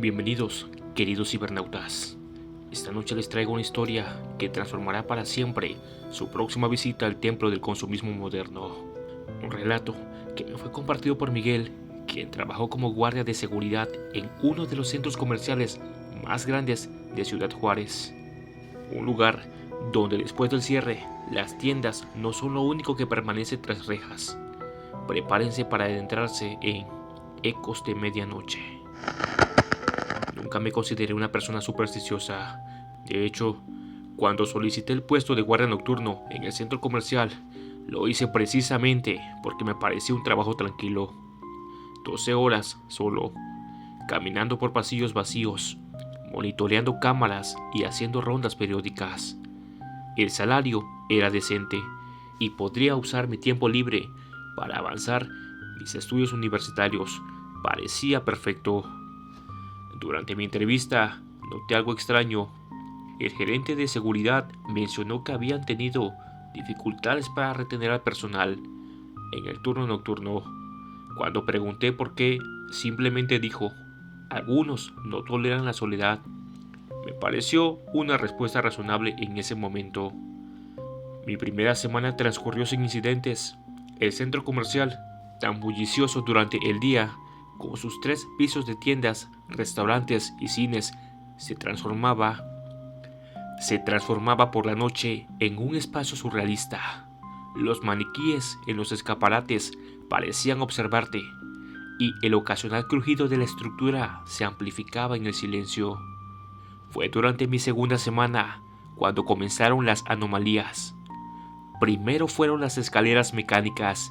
Bienvenidos, queridos cibernautas. Esta noche les traigo una historia que transformará para siempre su próxima visita al templo del consumismo moderno. Un relato que me fue compartido por Miguel, quien trabajó como guardia de seguridad en uno de los centros comerciales más grandes de Ciudad Juárez. Un lugar donde después del cierre, las tiendas no son lo único que permanece tras rejas. Prepárense para adentrarse en Ecos de Medianoche. Nunca me consideré una persona supersticiosa. De hecho, cuando solicité el puesto de guardia nocturno en el centro comercial, lo hice precisamente porque me parecía un trabajo tranquilo. 12 horas solo, caminando por pasillos vacíos, monitoreando cámaras y haciendo rondas periódicas. El salario era decente y podría usar mi tiempo libre para avanzar mis estudios universitarios. Parecía perfecto. Durante mi entrevista, noté algo extraño. El gerente de seguridad mencionó que habían tenido dificultades para retener al personal en el turno nocturno. Cuando pregunté por qué, simplemente dijo: algunos no toleran la soledad. Me pareció una respuesta razonable en ese momento. Mi primera semana transcurrió sin incidentes. El centro comercial, tan bullicioso durante el día, con sus 3 pisos de tiendas, restaurantes y cines, se transformaba por la noche en un espacio surrealista. Los maniquíes en los escaparates parecían observarte, y el ocasional crujido de la estructura se amplificaba en el silencio. Fue durante mi segunda semana cuando comenzaron las anomalías. Primero fueron las escaleras mecánicas.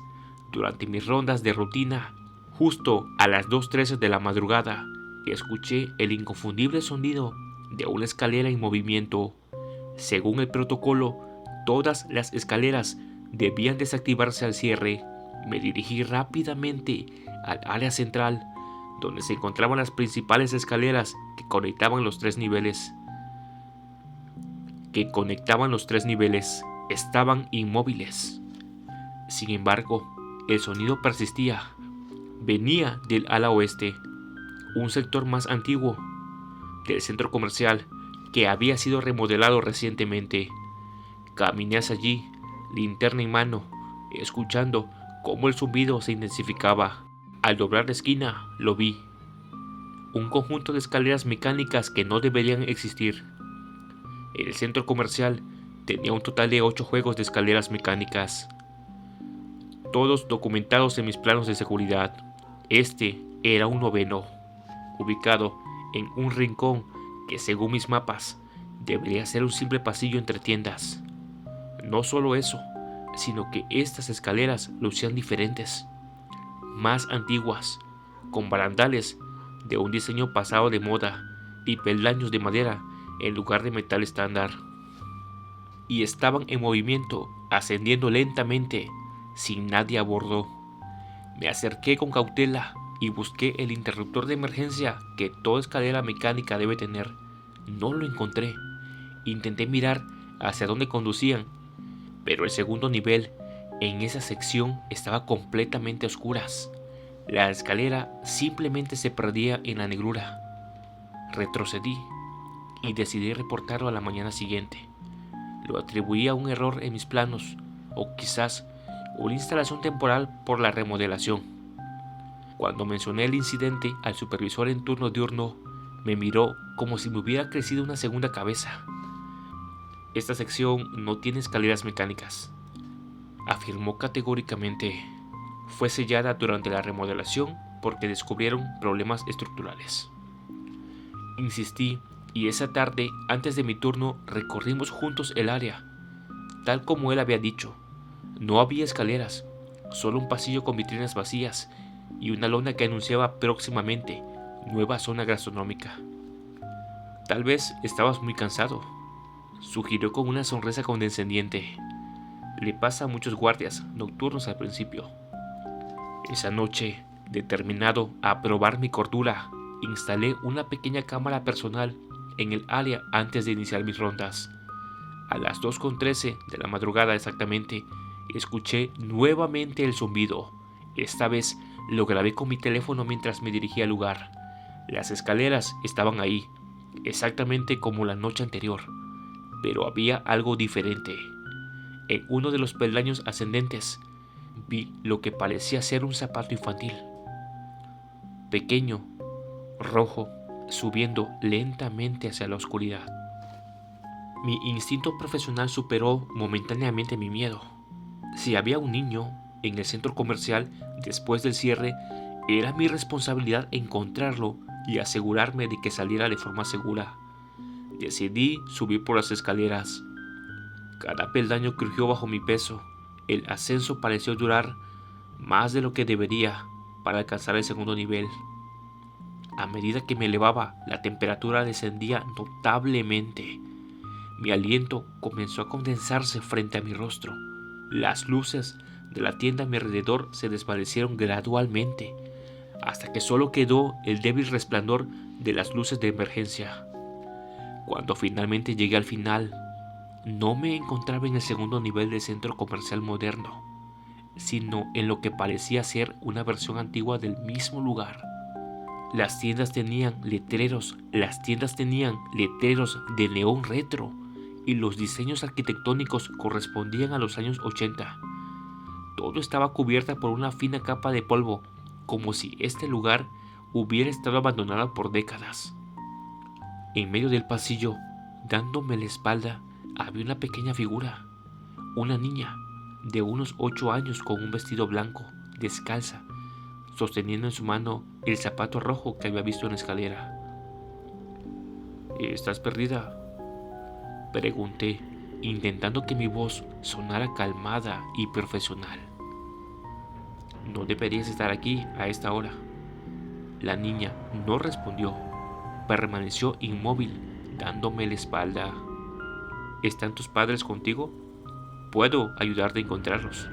Durante mis rondas de rutina, justo a las 2:13 de la madrugada, escuché el inconfundible sonido de una escalera en movimiento. Según el protocolo, todas las escaleras debían desactivarse al cierre. Me dirigí rápidamente al área central, donde se encontraban las principales escaleras que conectaban los tres niveles. Estaban inmóviles. Sin embargo, el sonido persistía. Venía del ala oeste, un sector más antiguo del centro comercial que había sido remodelado recientemente. Caminé hacia allí, linterna en mano, escuchando cómo el zumbido se intensificaba. Al doblar la esquina, lo vi. Un conjunto de escaleras mecánicas que no deberían existir. El centro comercial tenía un total de 8 juegos de escaleras mecánicas, todos documentados en mis planos de seguridad. Este era un noveno, ubicado en un rincón que, según mis mapas, debería ser un simple pasillo entre tiendas. No solo eso, sino que estas escaleras lucían diferentes, más antiguas, con barandales de un diseño pasado de moda y peldaños de madera en lugar de metal estándar. Y estaban en movimiento, ascendiendo lentamente, sin nadie a bordo. Me acerqué con cautela y busqué el interruptor de emergencia que toda escalera mecánica debe tener. No lo encontré. Intenté mirar hacia dónde conducían, pero el segundo nivel en esa sección estaba completamente a oscuras. La escalera simplemente se perdía en la negrura. Retrocedí y decidí reportarlo a la mañana siguiente. Lo atribuí a un error en mis planos, o quizás una instalación temporal por la remodelación. Cuando mencioné el incidente al supervisor en turno diurno, me miró como si me hubiera crecido una segunda cabeza. Esta sección no tiene escaleras mecánicas, afirmó categóricamente. Fue sellada durante la remodelación porque descubrieron problemas estructurales. Insistí, y esa tarde, antes de mi turno, recorrimos juntos el área. Tal como él había dicho, no había escaleras, solo un pasillo con vitrinas vacías y una lona que anunciaba próximamente nueva zona gastronómica. Tal vez estabas muy cansado, sugirió con una sonrisa condescendiente. Le pasa a muchos guardias nocturnos al principio. Esa noche, determinado a probar mi cordura, instalé una pequeña cámara personal en el área antes de iniciar mis rondas. A las 2:13 de la madrugada exactamente, escuché nuevamente el zumbido. Esta vez lo grabé con mi teléfono mientras me dirigía al lugar. Las escaleras estaban ahí, exactamente como la noche anterior, pero había algo diferente. En uno de los peldaños ascendentes vi lo que parecía ser un zapato infantil, pequeño, rojo, subiendo lentamente hacia la oscuridad. Mi instinto profesional superó momentáneamente mi miedo. Si había un niño en el centro comercial después del cierre, era mi responsabilidad encontrarlo y asegurarme de que saliera de forma segura. Decidí subir por las escaleras. Cada peldaño crujió bajo mi peso. El ascenso pareció durar más de lo que debería para alcanzar el segundo nivel. A medida que me elevaba, la temperatura descendía notablemente. Mi aliento comenzó a condensarse frente a mi rostro. Las luces de la tienda a mi alrededor se desvanecieron gradualmente, hasta que solo quedó el débil resplandor de las luces de emergencia. Cuando finalmente llegué al final, no me encontraba en el segundo nivel del centro comercial moderno, sino en lo que parecía ser una versión antigua del mismo lugar. Las tiendas tenían letreros de neón retro, y los diseños arquitectónicos correspondían a los años 80. Todo estaba cubierto por una fina capa de polvo, como si este lugar hubiera estado abandonado por décadas. En medio del pasillo, dándome la espalda, había una pequeña figura, una niña de unos 8 años con un vestido blanco, descalza, sosteniendo en su mano el zapato rojo que había visto en la escalera. ¿Estás perdida?, pregunté, intentando que mi voz sonara calmada y profesional. No deberías estar aquí a esta hora. La niña no respondió. Permaneció inmóvil, dándome la espalda. ¿Están tus padres contigo? Puedo ayudarte a encontrarlos.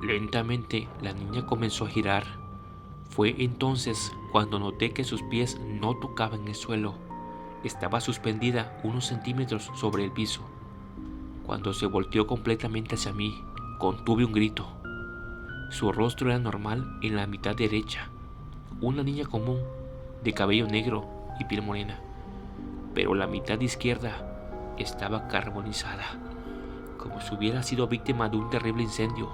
Lentamente la niña comenzó a girar. Fue entonces cuando noté que sus pies no tocaban el suelo. Estaba suspendida unos centímetros sobre el piso. Cuando se volteó completamente hacia mí, contuve un grito. Su rostro era normal en la mitad derecha, una niña común, de cabello negro y piel morena, pero la mitad izquierda estaba carbonizada, como si hubiera sido víctima de un terrible incendio.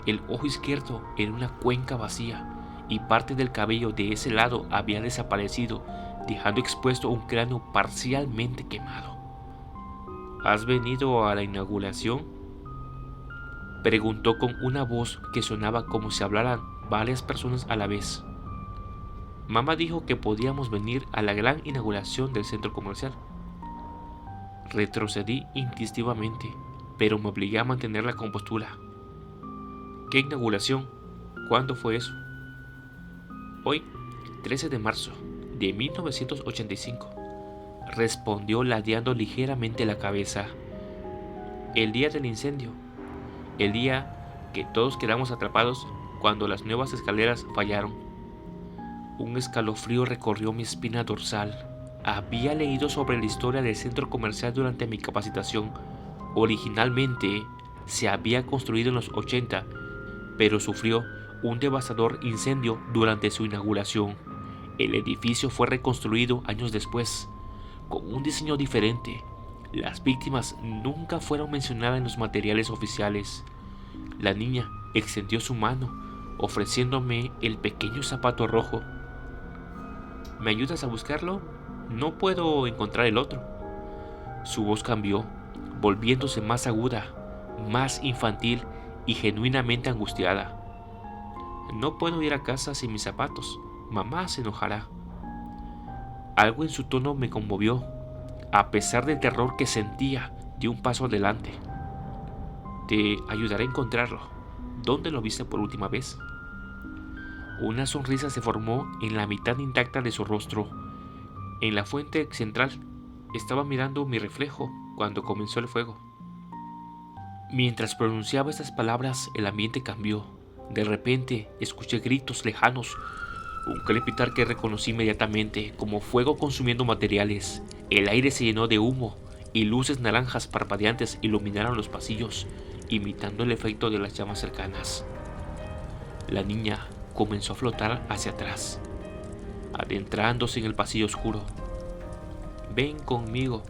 El ojo izquierdo era una cuenca vacía y parte del cabello de ese lado había desaparecido, dejando expuesto un cráneo parcialmente quemado. ¿Has venido a la inauguración?, preguntó con una voz que sonaba como si hablaran varias personas a la vez. Mamá dijo que podíamos venir a la gran inauguración del centro comercial. Retrocedí instintivamente, pero me obligué a mantener la compostura. ¿Qué inauguración? ¿Cuándo fue eso? Hoy, 13 de marzo de 1985, respondió ladeando ligeramente la cabeza. El día del incendio. El día que todos quedamos atrapados cuando las nuevas escaleras fallaron. Un escalofrío recorrió mi espina dorsal. Había leído sobre la historia del centro comercial durante mi capacitación. Originalmente se había construido en los 80, pero sufrió un devastador incendio durante su inauguración. El edificio fue reconstruido años después, con un diseño diferente. Las víctimas nunca fueron mencionadas en los materiales oficiales. La niña extendió su mano, ofreciéndome el pequeño zapato rojo. ¿Me ayudas a buscarlo? No puedo encontrar el otro. Su voz cambió, volviéndose más aguda, más infantil y genuinamente angustiada. No puedo ir a casa sin mis zapatos. Mamá se enojará. Algo en su tono me conmovió. A pesar del terror que sentía, di un paso adelante. Te ayudaré a encontrarlo. ¿Dónde lo viste por última vez? Una sonrisa se formó en la mitad intacta de su rostro. En la fuente central estaba mirando mi reflejo cuando comenzó el fuego. Mientras pronunciaba estas palabras, el ambiente cambió. De repente escuché gritos lejanos, un crepitar que reconocí inmediatamente como fuego consumiendo materiales. El aire se llenó de humo y luces naranjas parpadeantes iluminaron los pasillos, imitando el efecto de las llamas cercanas. La niña comenzó a flotar hacia atrás. adentrándose en el pasillo oscuro. «Ven conmigo»,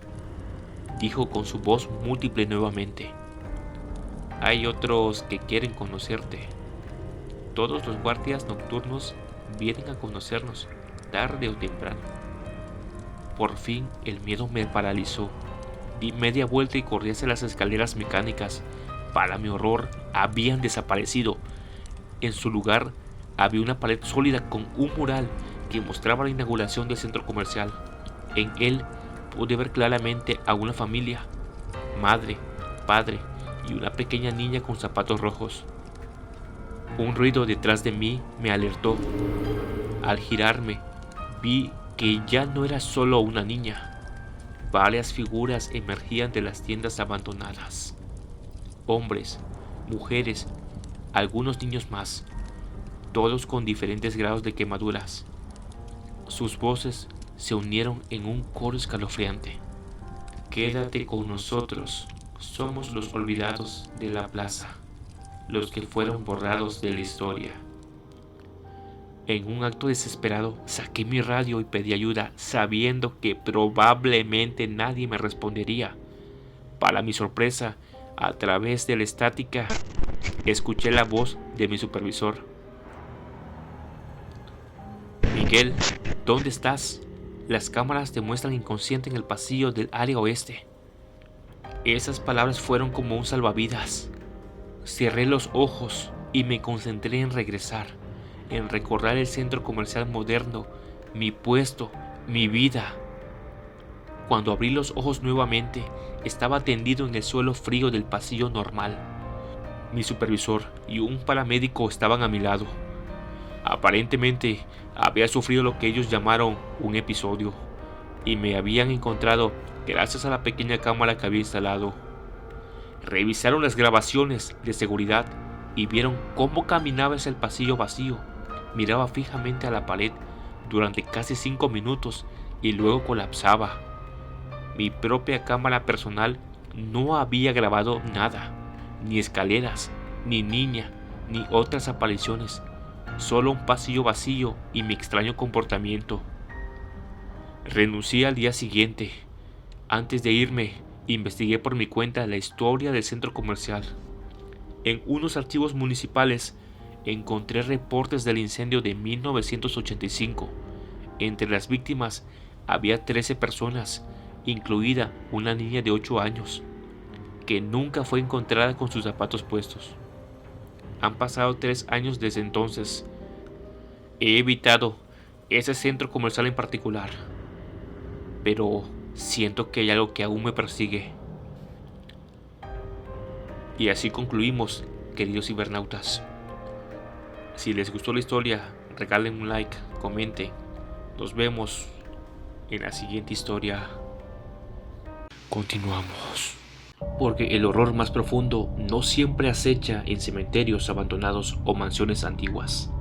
dijo con su voz múltiple nuevamente. «Hay otros que quieren conocerte. Todos los guardias nocturnos vienen a conocernos, tarde o temprano». Por fin el miedo me paralizó. Di media vuelta y corrí hacia las escaleras mecánicas. Para mi horror, habían desaparecido. En su lugar había una pared sólida con un mural que mostraba la inauguración del centro comercial. En él pude ver claramente a una familia: madre, padre y una pequeña niña con zapatos rojos. Un ruido detrás de mí me alertó. Al girarme, vi que ya no era solo una niña. Varias figuras emergían de las tiendas abandonadas. Hombres, mujeres, algunos niños más, todos con diferentes grados de quemaduras. Sus voces se unieron en un coro escalofriante. «Quédate con nosotros, somos los olvidados de la plaza, los que fueron borrados de la historia». En un acto desesperado, saqué mi radio y pedí ayuda, sabiendo que probablemente nadie me respondería. Para mi sorpresa, a través de la estática, escuché la voz de mi supervisor. «Miguel, ¿dónde estás? Las cámaras te muestran inconsciente en el pasillo del área oeste». Esas palabras fueron como un salvavidas. Cerré los ojos y me concentré en regresar, en recordar el centro comercial moderno, mi puesto, mi vida. Cuando abrí los ojos nuevamente, estaba tendido en el suelo frío del pasillo normal. Mi supervisor y un paramédico estaban a mi lado. Aparentemente, había sufrido lo que ellos llamaron un episodio, y me habían encontrado gracias a la pequeña cámara que había instalado. Revisaron las grabaciones de seguridad y vieron cómo caminaba hacia el pasillo vacío. Miraba fijamente a la pared durante casi 5 minutos y luego colapsaba. Mi propia cámara personal no había grabado nada, ni escaleras, ni niña, ni otras apariciones, solo un pasillo vacío y mi extraño comportamiento. Renuncié al día siguiente. Antes de irme, investigué por mi cuenta la historia del centro comercial. En unos archivos municipales encontré reportes del incendio de 1985. Entre las víctimas había 13 personas, incluida una niña de 8 años, que nunca fue encontrada con sus zapatos puestos. Han pasado 3 años desde entonces. He evitado ese centro comercial en particular, pero siento que hay algo que aún me persigue. Y así concluimos, queridos cibernautas. Si les gustó la historia, regalen un like, comenten. Nos vemos en la siguiente historia. Continuamos. Porque el horror más profundo no siempre acecha en cementerios abandonados o mansiones antiguas.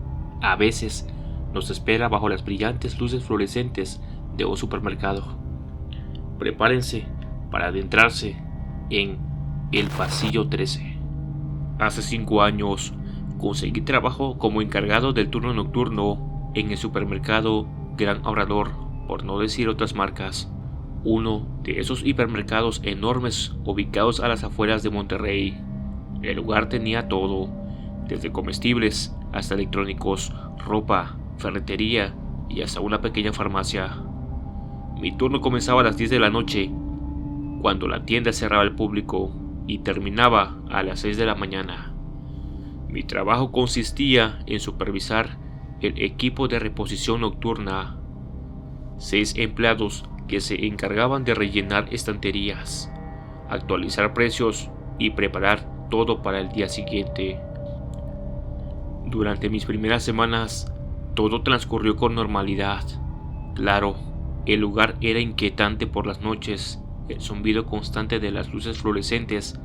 A veces nos espera bajo las brillantes luces fluorescentes de un supermercado. Prepárense para adentrarse en el pasillo 13. Hace 5 años conseguí trabajo como encargado del turno nocturno en el supermercado Gran Ahorrador, por no decir otras marcas. Uno de esos hipermercados enormes ubicados a las afueras de Monterrey. El lugar tenía todo, desde comestibles hasta electrónicos, ropa, ferretería y hasta una pequeña farmacia. Mi turno comenzaba a las 10 de la noche, cuando la tienda cerraba al público, y terminaba a las 6 de la mañana. Mi trabajo consistía en supervisar el equipo de reposición nocturna. 6 empleados que se encargaban de rellenar estanterías, actualizar precios y preparar todo para el día siguiente. Durante mis primeras semanas, todo transcurrió con normalidad. Claro, el lugar era inquietante por las noches, el zumbido constante de las luces fluorescentes,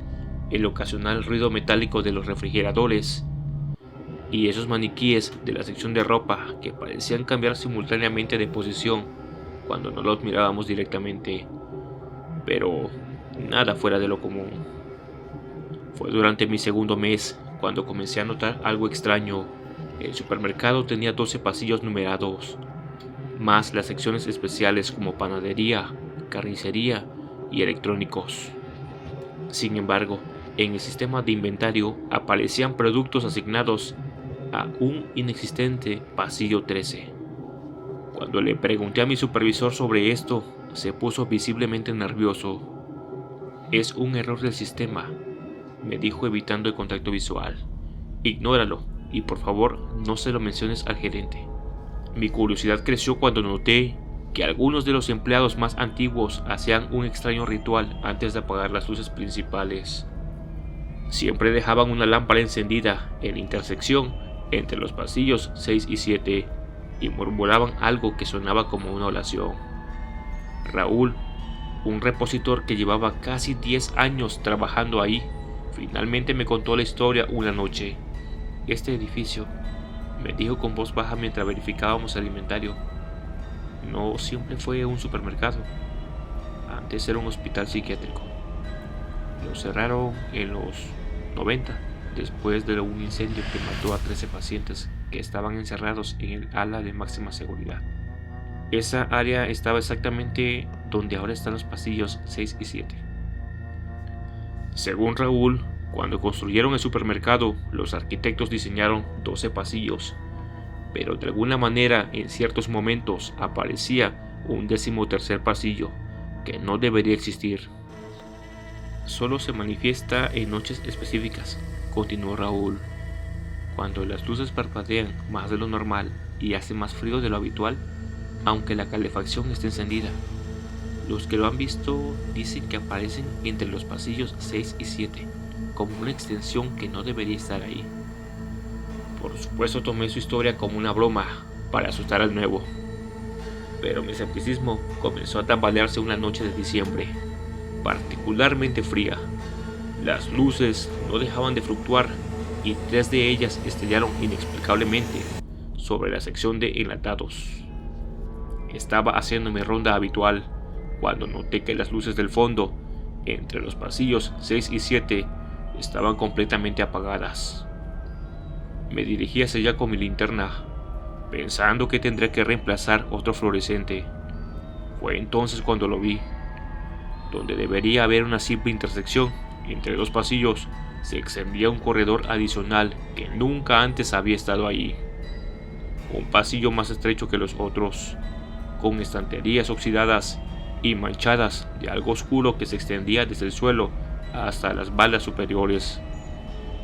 el ocasional ruido metálico de los refrigeradores y esos maniquíes de la sección de ropa que parecían cambiar simultáneamente de posición cuando no los mirábamos directamente, pero nada fuera de lo común. Fue durante mi segundo mes cuando comencé a notar algo extraño. El supermercado tenía 12 pasillos numerados. más las secciones especiales como panadería, carnicería y electrónicos. Sin embargo, en el sistema de inventario aparecían productos asignados a un inexistente pasillo 13. Cuando le pregunté a mi supervisor sobre esto, se puso visiblemente nervioso. «Es un error del sistema», me dijo evitando el contacto visual. «Ignóralo y por favor no se lo menciones al gerente». Mi curiosidad creció cuando noté que algunos de los empleados más antiguos hacían un extraño ritual antes de apagar las luces principales. Siempre dejaban una lámpara encendida en la intersección entre los pasillos 6 y 7 y murmuraban algo que sonaba como una oración. Raúl, un repositor que llevaba casi 10 años trabajando ahí, finalmente me contó la historia una noche. «Este edificio», me dijo con voz baja mientras verificábamos el inventario, «no siempre fue un supermercado. Antes era un hospital psiquiátrico. Lo cerraron en los 90, después de un incendio que mató a 13 pacientes que estaban encerrados en el ala de máxima seguridad. Esa área estaba exactamente donde ahora están los pasillos 6 y 7. Según Raúl, cuando construyeron el supermercado, los arquitectos diseñaron 12 pasillos, pero de alguna manera en ciertos momentos aparecía un 13º pasillo que no debería existir. Solo se manifiesta en noches específicas», continuó Raúl, «cuando las luces parpadean más de lo normal y hace más frío de lo habitual, aunque la calefacción esté encendida. Los que lo han visto dicen que aparecen entre los pasillos 6 y 7, como una extensión que no debería estar ahí». Por supuesto tomé su historia como una broma para asustar al nuevo, pero mi escepticismo comenzó a tambalearse una noche de diciembre, particularmente fría. Las luces no dejaban de fluctuar y 3 de ellas estrellaron inexplicablemente sobre la sección de enlatados. Estaba haciendo mi ronda habitual cuando noté que las luces del fondo, entre los pasillos 6 y 7, estaban completamente apagadas. Me dirigí hacia allá con mi linterna, pensando que tendría que reemplazar otro fluorescente. Fue entonces cuando lo vi. Donde debería haber una simple intersección entre 2 pasillos, se extendía un corredor adicional que nunca antes había estado allí. Un pasillo más estrecho que los otros, con estanterías oxidadas y manchadas de algo oscuro que se extendía desde el suelo hasta las baldas superiores.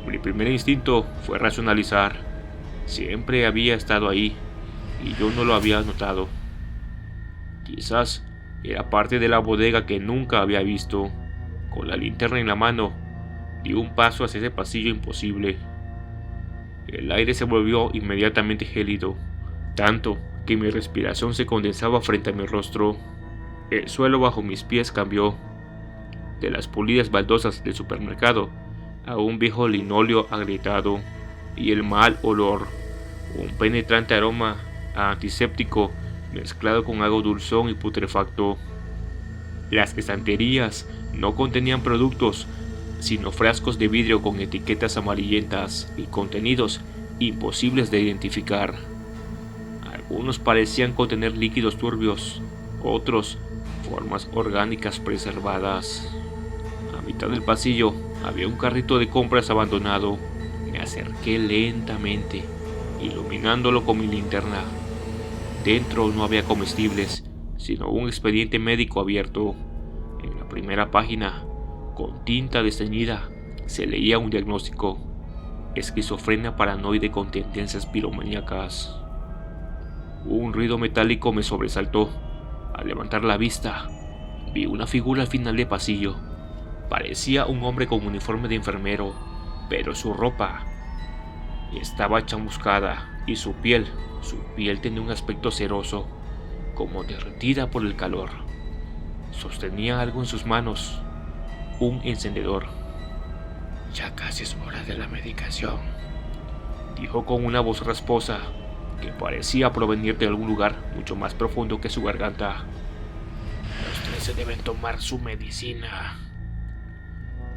Mi primer instinto fue racionalizar. Siempre había estado ahí y yo no lo había notado. Quizás era parte de la bodega que nunca había visto. Con la linterna en la mano, di un paso hacia ese pasillo imposible. El aire se volvió inmediatamente gélido, tanto que mi respiración se condensaba frente a mi rostro. El suelo bajo mis pies cambió, de las pulidas baldosas del supermercado a un viejo linóleo agrietado, y el mal olor, un penetrante aroma a antiséptico mezclado con algo dulzón y putrefacto. Las estanterías no contenían productos, sino frascos de vidrio con etiquetas amarillentas y contenidos imposibles de identificar. Algunos parecían contener líquidos turbios, otros formas orgánicas preservadas. A mitad del pasillo había un carrito de compras abandonado. Me acerqué lentamente, iluminándolo con mi linterna. Dentro no había comestibles, sino un expediente médico abierto. En la primera página, con tinta desteñida, se leía un diagnóstico: esquizofrenia paranoide con tendencias piromaníacas. Un ruido metálico me sobresaltó. Al levantar la vista, vi una figura al final del pasillo. Parecía un hombre con uniforme de enfermero, pero su ropa estaba chamuscada y su piel tenía un aspecto ceroso, como derretida por el calor. Sostenía algo en sus manos, un encendedor. «Ya casi es hora de la medicación», dijo con una voz rasposa que parecía provenir de algún lugar mucho más profundo que su garganta. «Los 13 deben tomar su medicina».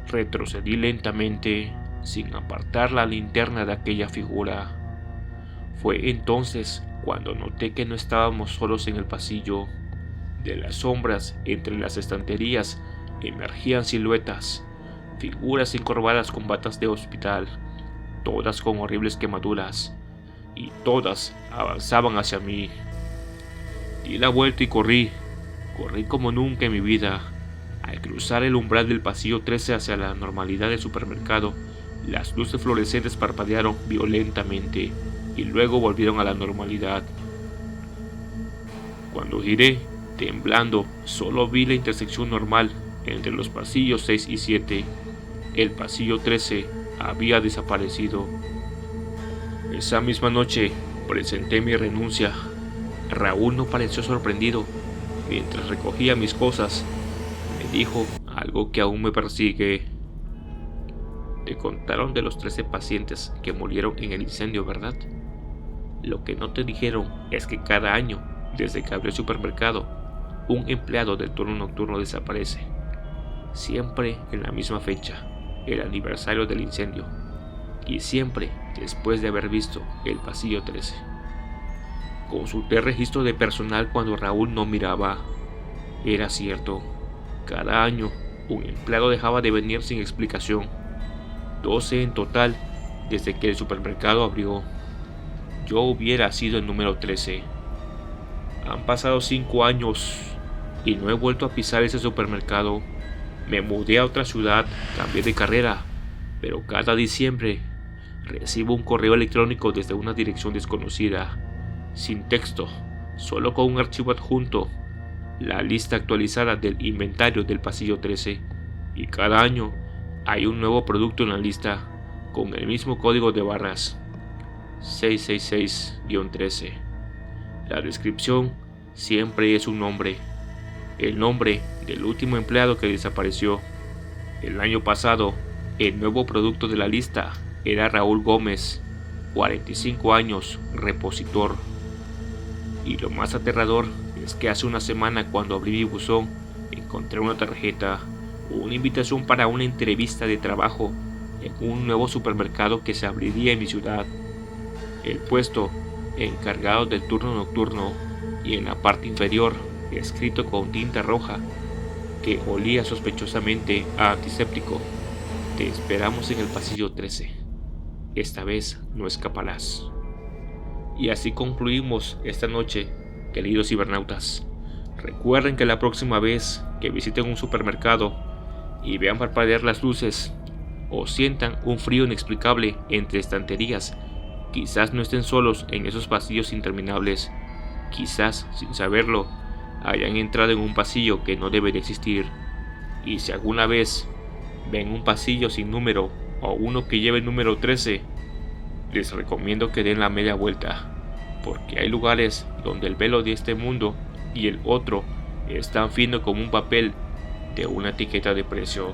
Retrocedí lentamente, sin apartar la linterna de aquella figura. Fue entonces Cuando noté que no estábamos solos en el pasillo, de las sombras entre las estanterías emergían siluetas, figuras encorvadas con batas de hospital, todas con horribles quemaduras, y todas avanzaban hacia mí. Di la vuelta y corrí como nunca en mi vida. Al cruzar el umbral del pasillo 13 hacia la normalidad del supermercado, las luces fluorescentes parpadearon violentamente y luego volvieron a la normalidad. Cuando giré, temblando, solo vi la intersección normal entre los pasillos 6 y 7. El pasillo 13 había desaparecido. Esa misma noche presenté mi renuncia. Raúl no pareció sorprendido. Mientras recogía mis cosas, me dijo algo que aún me persigue. Te contaron de los 13 pacientes que murieron en el incendio, ¿verdad? Lo que no te dijeron es que cada año, desde que abrió el supermercado, un empleado del turno nocturno desaparece. Siempre en la misma fecha, el aniversario del incendio, y siempre después de haber visto el pasillo 13. Consulté el registro de personal cuando Raúl no miraba. Era cierto, cada año un empleado dejaba de venir sin explicación. 12 en total desde que el supermercado abrió. Yo hubiera sido el número 13. Han pasado 5 años y no he vuelto a pisar ese supermercado. Me mudé a otra ciudad, cambié de carrera, pero cada diciembre recibo un correo electrónico desde una dirección desconocida, sin texto, solo con un archivo adjunto, la lista actualizada del inventario del pasillo 13, y cada año hay un nuevo producto en la lista, con el mismo código de barras, 666-13. La descripción siempre es un nombre, el nombre del último empleado que desapareció. El año pasado, el nuevo producto de la lista era Raúl Gómez, 45 años, repositor. Y lo más aterrador es que hace una semana, cuando abrí mi buzón, encontré una tarjeta, una invitación para una entrevista de trabajo en un nuevo supermercado que se abriría en mi ciudad. El puesto encargado del turno nocturno, y en la parte inferior, escrito con tinta roja, que olía sospechosamente a antiséptico: te esperamos en el pasillo 13. Esta vez no escaparás. Y así concluimos esta noche, queridos cibernautas. Recuerden que la próxima vez que visiten un supermercado y vean parpadear las luces, o sientan un frío inexplicable entre estanterías, quizás no estén solos en esos pasillos interminables. Quizás, sin saberlo, hayan entrado en un pasillo que no debe de existir. Y si alguna vez ven un pasillo sin número o uno que lleve el número 13, les recomiendo que den la media vuelta, porque hay lugares donde el velo de este mundo y el otro es tan fino como un papel de una etiqueta de precio.